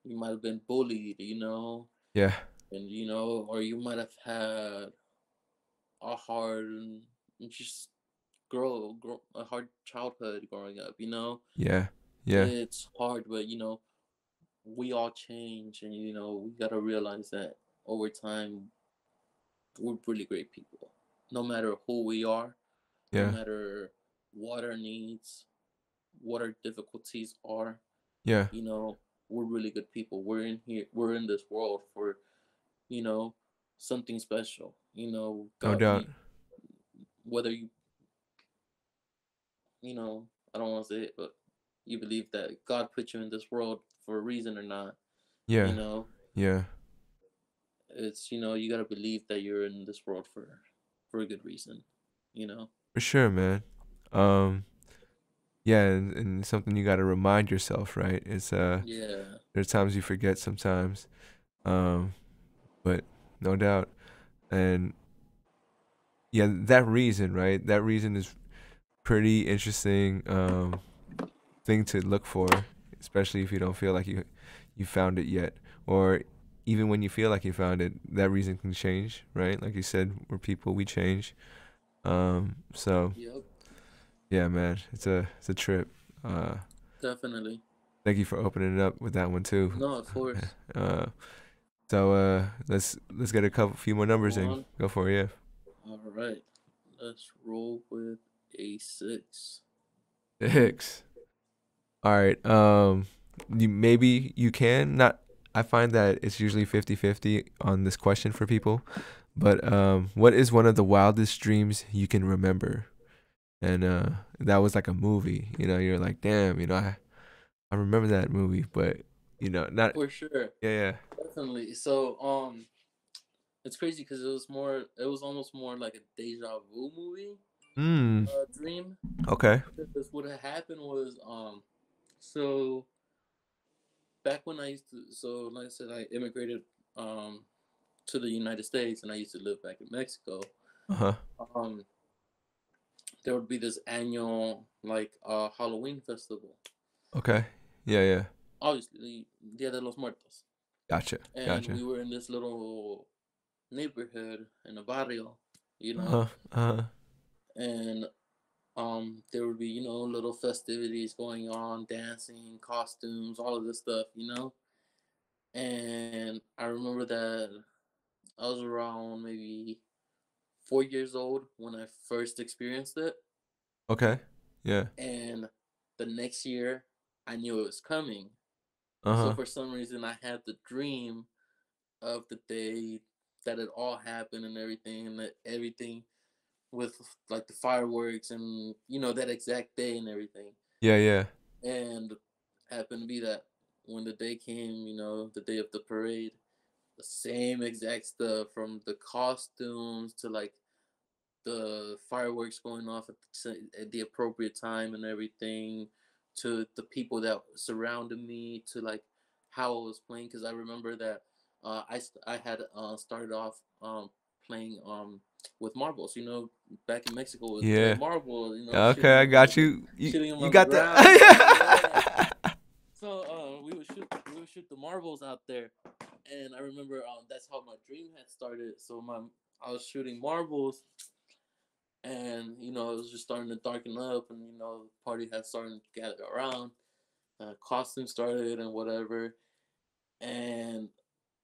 you might have been bullied, you know, Yeah. and you know, or you might have had a hard and just grow a hard childhood growing up, you know. Yeah. Yeah. It's hard, but you know, we all change, and you know, we gotta realize that over time we're really great people, no matter who we are, no Yeah. matter what our needs, what our difficulties are, Yeah. you know, we're really good people. We're in this world for, you know, something special, you know. No God, doubt. whether you know, I don't want to say it, but you believe that God put you in this world for a reason or not, you Yeah. know, Yeah. it's, you know, you got to believe that you're in this world for a good reason, you know. For sure, man. Um, yeah, and something you got to remind yourself, right? It's Yeah. there's times you forget sometimes, um, but no doubt. And yeah, that reason, right? That reason is pretty interesting thing to look for, especially if you don't feel like you found it yet, or even when you feel like you found it, that reason can change, right? Like you said, we're people, we change. So Yep, yeah, man, it's a trip. Uh, definitely. Thank you for opening it up with that one too. No, of course. Uh, let's get a couple few more numbers in. One. Go for it, All right. Let's roll with a six. yeah. Hicks. All right. You maybe you can not. I find that it's usually 50-50 on this question for people. But what is one of the wildest dreams you can remember? And that was like a movie. You know, you're like, damn. You know, I remember that movie, but not. For sure. Yeah, yeah. Definitely. So, it's crazy because it was almost more like a deja vu movie, Hmm. dream. Okay. Because what had happened was, so back when I used to, so like I said, I immigrated, um, to the United States, and I used to live back in Mexico. Uh huh. Um, there would be this annual like Halloween festival, Okay. Yeah, yeah. obviously Dia de los Muertos, Gotcha. and Gotcha. we were in this little neighborhood in a barrio, you Uh know, huh. Uh huh. and there would be little festivities going on, dancing, costumes, all of this stuff, and I remember that I was around maybe 4 years old when I first experienced it, Okay. Yeah. and the next year I knew it was coming. Uh So huh. for some reason I had the dream of the day that it all happened and everything, and that everything with like the fireworks and that exact day and everything. Yeah, yeah. And happened to be that when the day came, the day of the parade, the same exact stuff from the costumes to like the fireworks going off at the appropriate time and everything, to the people that surrounded me, to like how I was playing, because I remember that I had started off playing with marbles. Back in Mexico we play Yeah. marble. Okay, Shooting I them on got you. You shooting them you on the got ground. Yeah. that. So we would shoot the marbles out there, and I remember that's how my dream had started. So I was shooting marbles, and it was just starting to darken up, and the party had started to gather around. Costumes started and whatever, and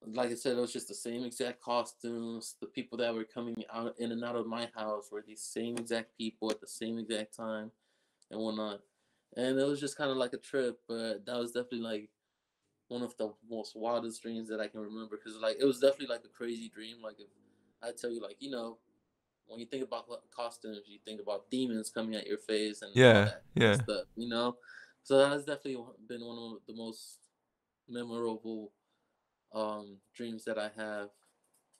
like I said, it was just the same exact costumes. The people that were coming out in and out of my house were these same exact people at the same exact time and whatnot. And it was just kind of like a trip, but that was definitely like one of the most wildest dreams that I can remember, because like it was definitely like a crazy dream. Like if I tell you, like when you think about costumes, you think about demons coming at your face and all Yeah, that yeah. stuff. So that has definitely been one of the most memorable dreams that I have.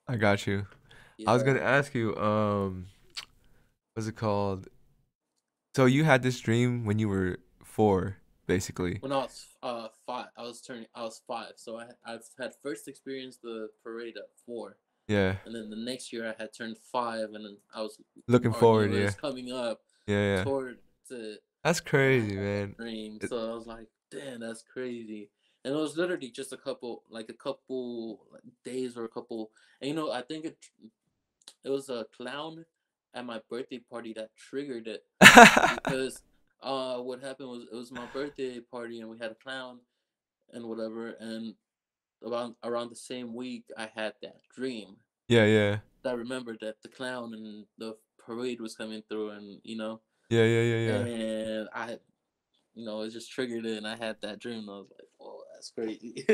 I got you. I was Yeah. gonna ask you, what's it called? So you had this dream when you were 4, basically. When I was five, I was five, so I've had first experienced the parade at 4, Yeah. and then the next year I had turned 5, and then I was Looking already, forward, it yeah. was coming up Yeah, yeah. toward to That's when I crazy, had that man. dream. It, So I was like, damn, that's crazy. And it was literally just a couple like, days or a couple. And I think it was a clown at my birthday party that triggered it, because what happened was it was my birthday party and we had a clown and whatever, and around the same week I had that dream. yeah, yeah. I remembered that the clown and the parade was coming through, and Yeah, yeah, yeah, yeah. and it just triggered it, and I had that dream, and I was like, "Oh, that's crazy."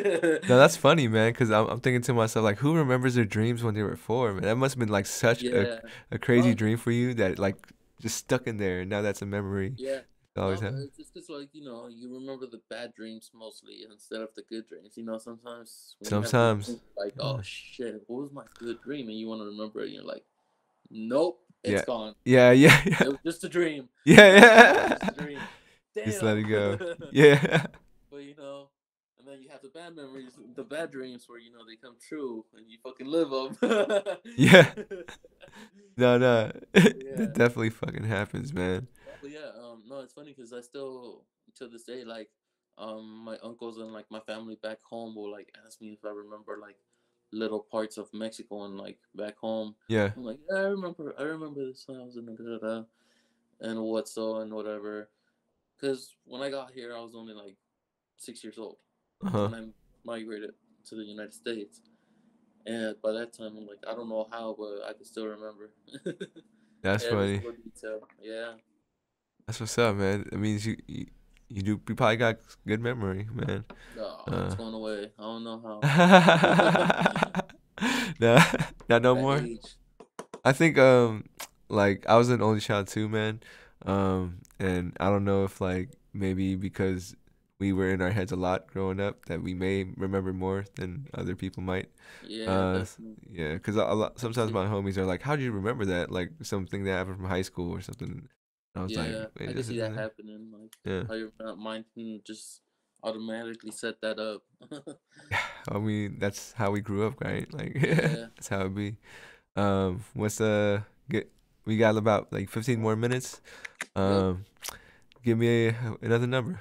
No, that's funny, man. Cause I'm thinking to myself, like, who remembers their dreams when they were 4, man? That must have been like such Yeah. a crazy No. dream for you that like just stuck in there. And now that's a memory Yeah. you always No, but have. it's just 'cause, like, you remember the bad dreams mostly instead of the good dreams. Sometimes when you have good Sometimes. dreams, like, oh Yeah. shit, what was my good dream? And you want to remember it, and you're like, nope, it's Yeah. gone. Yeah, yeah, yeah. It was just a dream. Yeah, It was just a yeah. dream. Just let Damn. it go. Yeah. But and then you have the bad memories, the bad dreams where they come true and you fucking live them. Yeah. No, no. That Yeah. definitely fucking happens, man. But yeah, no, it's funny because I still to this day like my uncles and like my family back home will like ask me if I remember like little parts of Mexico and like back home. Yeah. I'm like, yeah, I remember this when I was in the and what so and whatever. Because when I got here, I was only like 6 years old Uh-huh. when I migrated to the United States. And by that time, I'm like, I don't know how, but I can still remember That's every funny. single detail. Yeah. That's what's up, man. It means you probably got good memory, man. No, it's Uh. going away. I don't know how. Nah, not no That more. age. I think like I was an only child too, man. And I don't know if like maybe because we were in our heads a lot growing up that we may remember more than other people might. Yeah, Uh, definitely. yeah, because a lot I can sometimes see my that. homies are like, "How do you remember that? Like something that happened from high school or something." And I was like, Yeah, "Wait, I can this see is that it." happening. Like, Yeah. how your mind can just automatically set that up. I mean, that's how we grew up, right? Like Yeah. that's how it be. What's get we got about like 15 more minutes. Yep. Um, give me another number.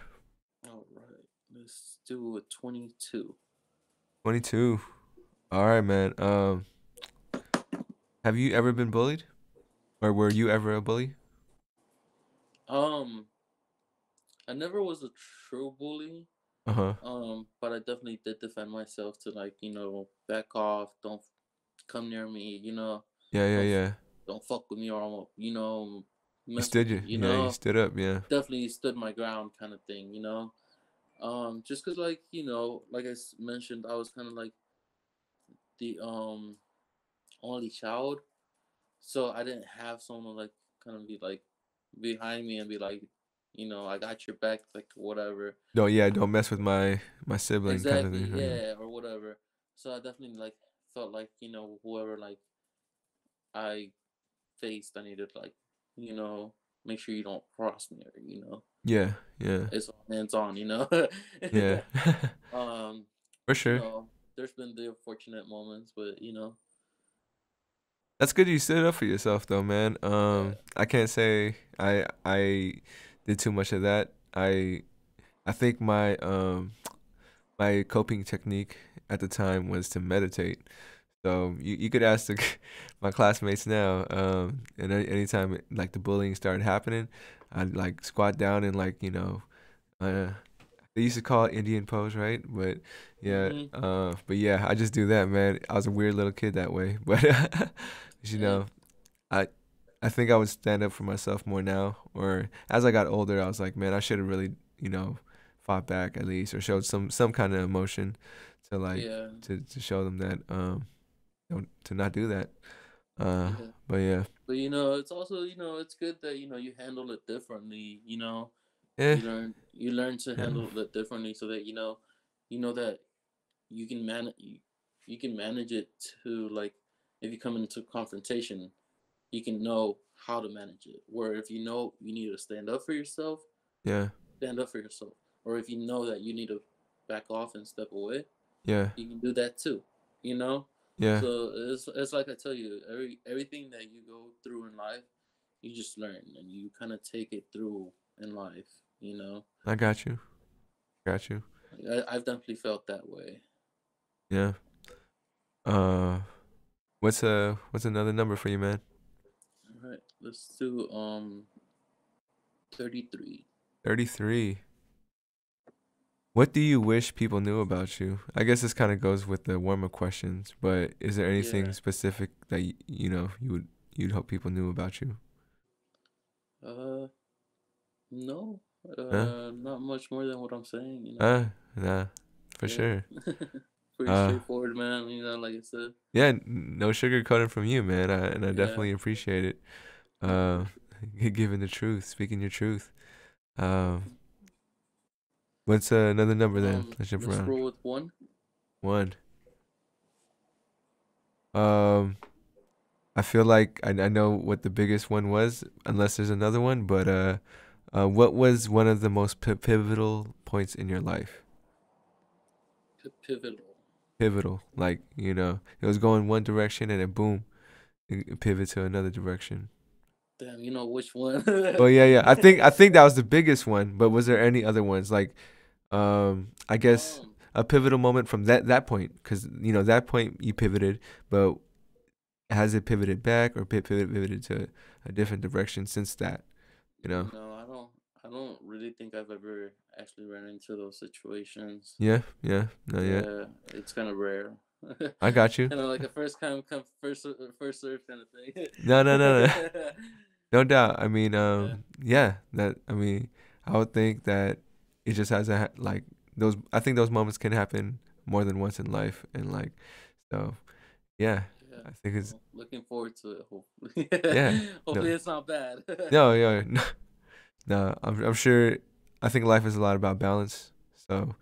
All right. Let's do a 22. 22. All right, man. Have you ever been bullied? Or were you ever a bully? Um, I never was a true bully. Uh-huh. But I definitely did defend myself to like, back off, don't come near me, Yeah, yeah, don't yeah. don't fuck with me or I won't, mess with me, Yeah, you stood up, yeah. Definitely stood my ground kind of thing. Just cause like, like mentioned, I was kind of like the only child, so I didn't have someone like kind of be like behind me and be like, I got your back, like whatever. No, yeah, don't mess with my sibling kind of Exactly, thing. Okay. yeah, or whatever. So I definitely like felt like whoever like I faced, I needed like you know make sure you don't cross me or Yeah, yeah, it's all hands on. yeah. um, For you sure. know, there's been the unfortunate moments, but That's good you stood up for yourself though, man. yeah, I can't say I did too much of that. I think my coping technique at the time was to meditate. So you could ask my classmates now, and anytime like the bullying started happening, I'd like squat down and like uh, they used to call it Indian pose, right? But yeah, mm-hmm. but yeah, I just do that, man. I was a weird little kid that way, but you Same. know, I I think I would stand up for myself more now. Or as I got older, I was like, man, I should have really fought back at least, or showed some kind of emotion to like Yeah, to show them that don't to not do that. yeah. But yeah, But it's also it's good that you handle it differently. yeah, You learn to yeah, handle it differently so that that you can manage you can manage it to like if you come into confrontation you can know how to manage it where if you know you need to yeah, stand up for yourself or if you know that you need to back off and step away yeah, you can do that too you know yeah. so it's like I tell you everything that you go through in life you just learn and you kind of take it through in life you know I got you, got you. I've definitely felt that way. Yeah. Uh, what's another number for you, man? All right, let's do 33. 33. What do you wish people knew about you? I guess this kind of goes with the warm up questions, but is there anything Yeah. specific that you'd hope people knew about you? Uh, no. Huh? Not much more than what I'm saying. Nah, for Yeah. sure. Pretty Uh, straightforward, man. Like I said. yeah, no sugarcoating from you, man. And I Yeah. definitely appreciate it. No, for Uh, sure. giving the truth, speaking your truth. Um, what's another number then? Let's jump Let's around. roll with one. One. Um, I feel like I know what the biggest one was, unless there's another one. But what was one of the most pivotal points in your life? Pivotal. Pivotal. Like, it was going one direction and then boom, it pivot to another direction. Damn, you know which one? But yeah, yeah. I think that was the biggest one. But was there any other ones? Like, I guess um, a pivotal moment from that point, because that point you pivoted, but has it pivoted back or pivoted to a different direction since that? You know? I don't. I don't really think I've ever actually ran into those situations. Yeah, yeah, not yet. Yeah, it's kind of rare. I got you. Kind of like a first serve kind of No, no, no, no. thing. No doubt. I mean, Yeah, yeah. I would think that it just has like those. I think those moments can happen more than once in life, and like, so yeah. yeah. I think it's Well, looking forward to it. Hopefully, yeah. No, hopefully it's not bad. no, yeah, no. No, I'm sure. I think life is a lot about balance, so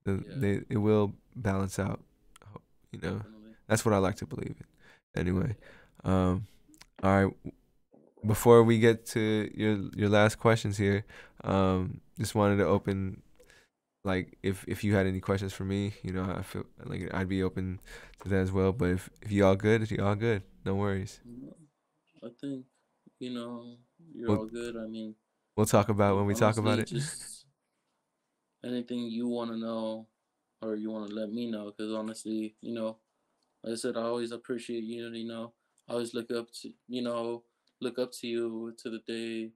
Yeah, it will balance out. You know, definitely. that's what I like to believe in. Anyway, Yeah. all right. Before we get to your last questions here, just wanted to open, like, if you had any questions for me, I feel like I'd be open to that as well. But if you all good, if you all good, no worries. No, I think you know you're We'll all good. I mean, we'll talk about when we talk about honestly, it. just anything you want to know or you want to let me know, because honestly, like I said, I always appreciate you. I always look up to you to the day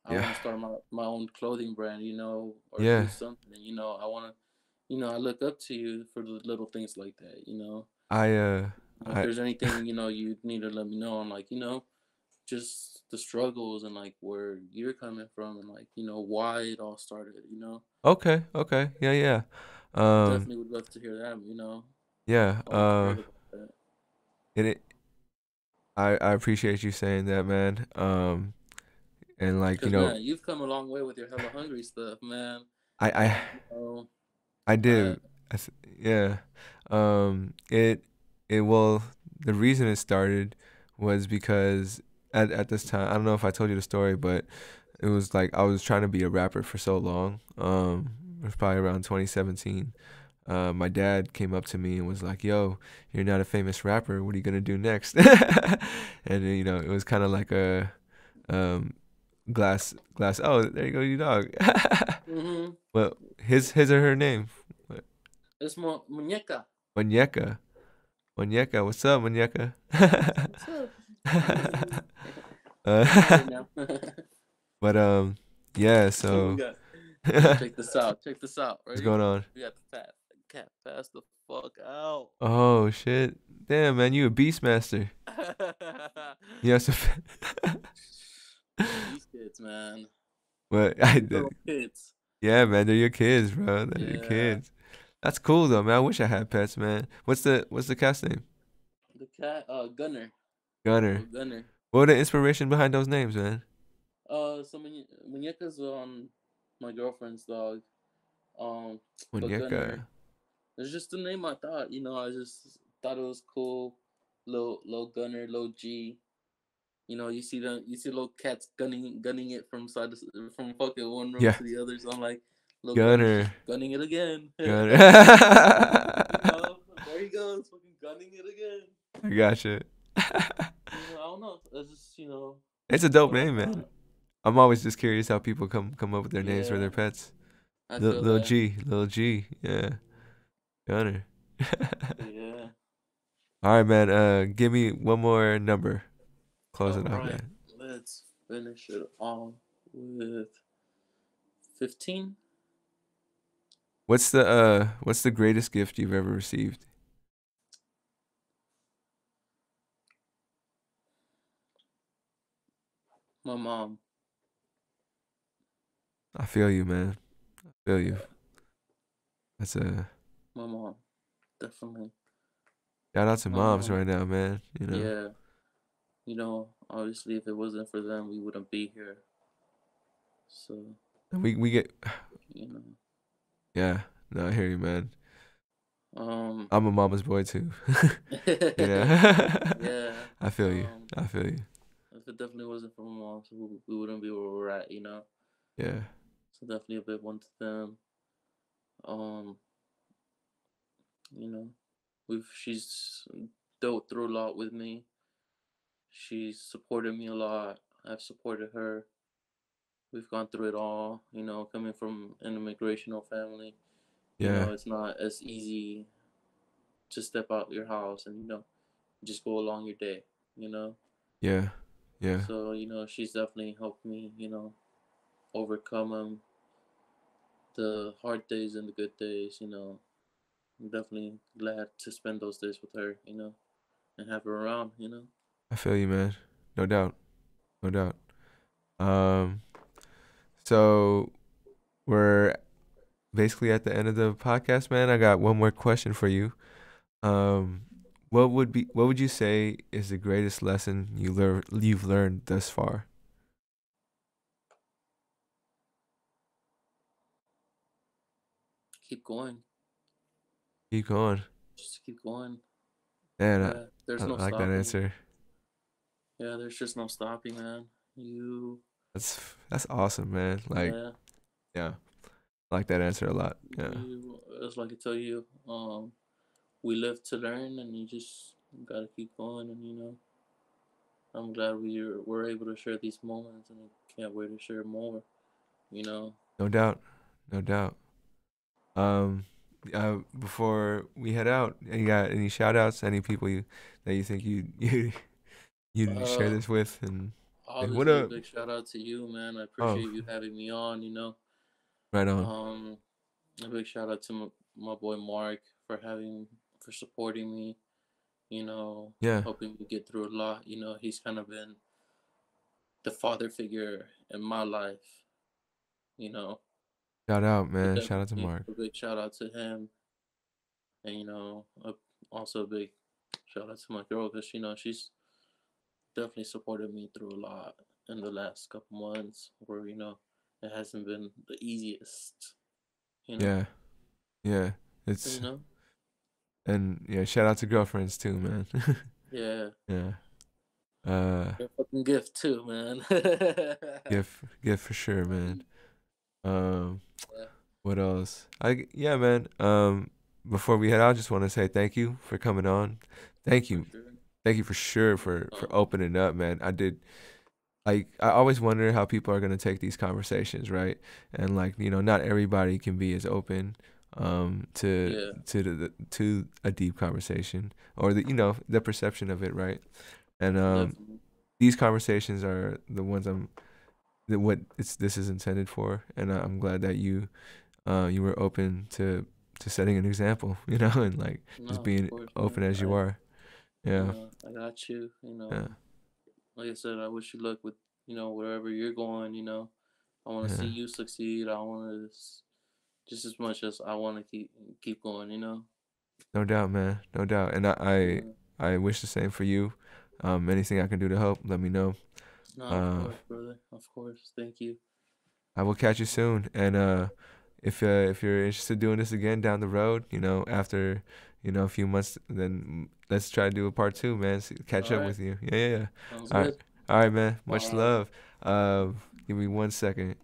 I Yeah, want to start my own clothing brand. Or do yeah. something. I want to. I look up to you for the little things like that. I uh If I there's anything you need to let me know on, like just the struggles and like where you're coming from and like why it all started. okay, okay. Yeah, yeah. I Um definitely would love to hear that. yeah, Always cared about that. it I appreciate you saying that, man. And like, Cause man, you've come a long way with your hella hungry stuff, man. I I You know, I uh, did. Yeah. It well, the reason it started was because at this time, I don't know if I told you the story, but it was like I was trying to be a rapper for so long. It was probably around 2017. My dad came up to me and was like, "Yo, you're not a famous rapper. What are you gonna do next?" And it was kind of like a um glass. Oh, there you go, you dog. mm-hmm. Well, his or her name? What? It's more muñeca. Muñeca. Muñeca. What's up, Muñeca? What's up? You know it uh, now. but yeah. Oh my So god. Yo, what's check this out. Check this out. Ready? going on? We got the cat pass the fuck out. Oh shit! Damn, man, you a beastmaster. You have some. These kids, man. But These little kids. yeah, man, they're your kids, bro. They're your Yeah. kids. That's cool though, man. I wish I had pets, man. What's the cat's name? The cat, Gunner. Gunner. Little Gunner. What the inspiration behind those names, man? So Muñeca's my girlfriend's dog. Um, but Gunner, Muñeca. it's just the name I thought. I just thought it was cool. Little Gunner, little G. You see little cats gunning it from fucking one room Yeah, to the other. So I'm like, little Gunner's just Gunner. gunning it again. Gunner. There he goes, fucking gunning it again. I gotcha. I don't know. It's just It's a dope what I name, man. thought. I'm always just curious how people come up with their names for Yeah, their pets. I feel Little that. G, little G, yeah, Gunner. But yeah. All right, man. Give me one more number. Close All it off, right. man. Let's finish it off with 15. What's the greatest gift you've ever received? My mom. I feel you, man. I feel you. Yeah, That's a my mom. Definitely. shout out to My moms mom. right now, man. Yeah. Obviously, if it wasn't for them, we wouldn't be here. So, We get you know. yeah. No, I hear you, man. Um, I'm a mama's boy too. yeah. I feel you. I feel you. If it definitely wasn't for my mom, so we wouldn't be where we're at. Yeah. So definitely a big one to them. Um, You know, she's dealt through a lot with me. She's supported me a lot. I've supported her. We've gone through it all. You know, coming from an immigrational family, you Yeah. know, it's not as easy to step out your house and just go along your day. You know, Yeah. Yeah. so she's definitely helped me. Overcome the hard days and the good days. I'm definitely glad to spend those days with her. And have her around. I feel you, man. No doubt. No doubt. Um, so we're basically at the end of the podcast, man. I got one more question for you. Um, what would you say is the greatest lesson you've learned thus far? Keep going. Keep going. Just keep going. Man, Yeah, there's I no like that stopping. answer. Yeah, there's just no stopping, man. You, That's awesome, man. Like, yeah, yeah, I like that answer a lot. Yeah, it's like I tell you, we live to learn, and you just gotta keep going. And I'm glad we're able to share these moments, and I can't wait to share more. You know, no doubt, no doubt. Um, before we head out, you got any shout outs? Any people that you think you'd share uh, this with? And like, what obviously a up? big shout out to you, man. I Oh, appreciate you having me on. right on. Um, a big shout out to my boy Mark for supporting me. Yeah, Helping me get through a lot. He's kind of been the father figure in my life. You know, shout out, so man. Shout out to definitely Mark. a big shout out to him, and also a big shout out to my girl because she's definitely supported me through a lot in the last couple months where it hasn't been the easiest. You know, Yeah, yeah. you It's know, and yeah. Shout out to girlfriends too, man. yeah, Yeah. Uh, a fucking gift too, man. gift for sure, man. Um, Yeah, what else? Yeah, man. Before we head out, I just want to say thank you for coming on. Thank for you, sure. thank you for sure for Um, opening up, man. I did like I always wonder how people are gonna take these conversations, right? And like not everybody can be as open yeah, to a deep conversation or the perception of it, right? And definitely. these conversations are the ones what this is intended for, and I'm glad that you were open to setting an example, and like just No, of being course, man. open as you are. Yeah, I got you. yeah, Like I said, I wish you luck with wherever you're going. I want to see yeah. you succeed. I want to just as much as I want to keep going. No doubt, man. No doubt. And Yeah. I wish the same for you. Anything I can do to help, let me know. No, of Uh, course, brother. Of course. Thank you. I will catch you soon. And if you're interested in doing this again down the road, after a few months, then let's try to do a part two, man. Catch All up right. with you. Yeah, yeah, yeah. Sounds All right, good. all right, man. Much All right. love. Give me 1 second.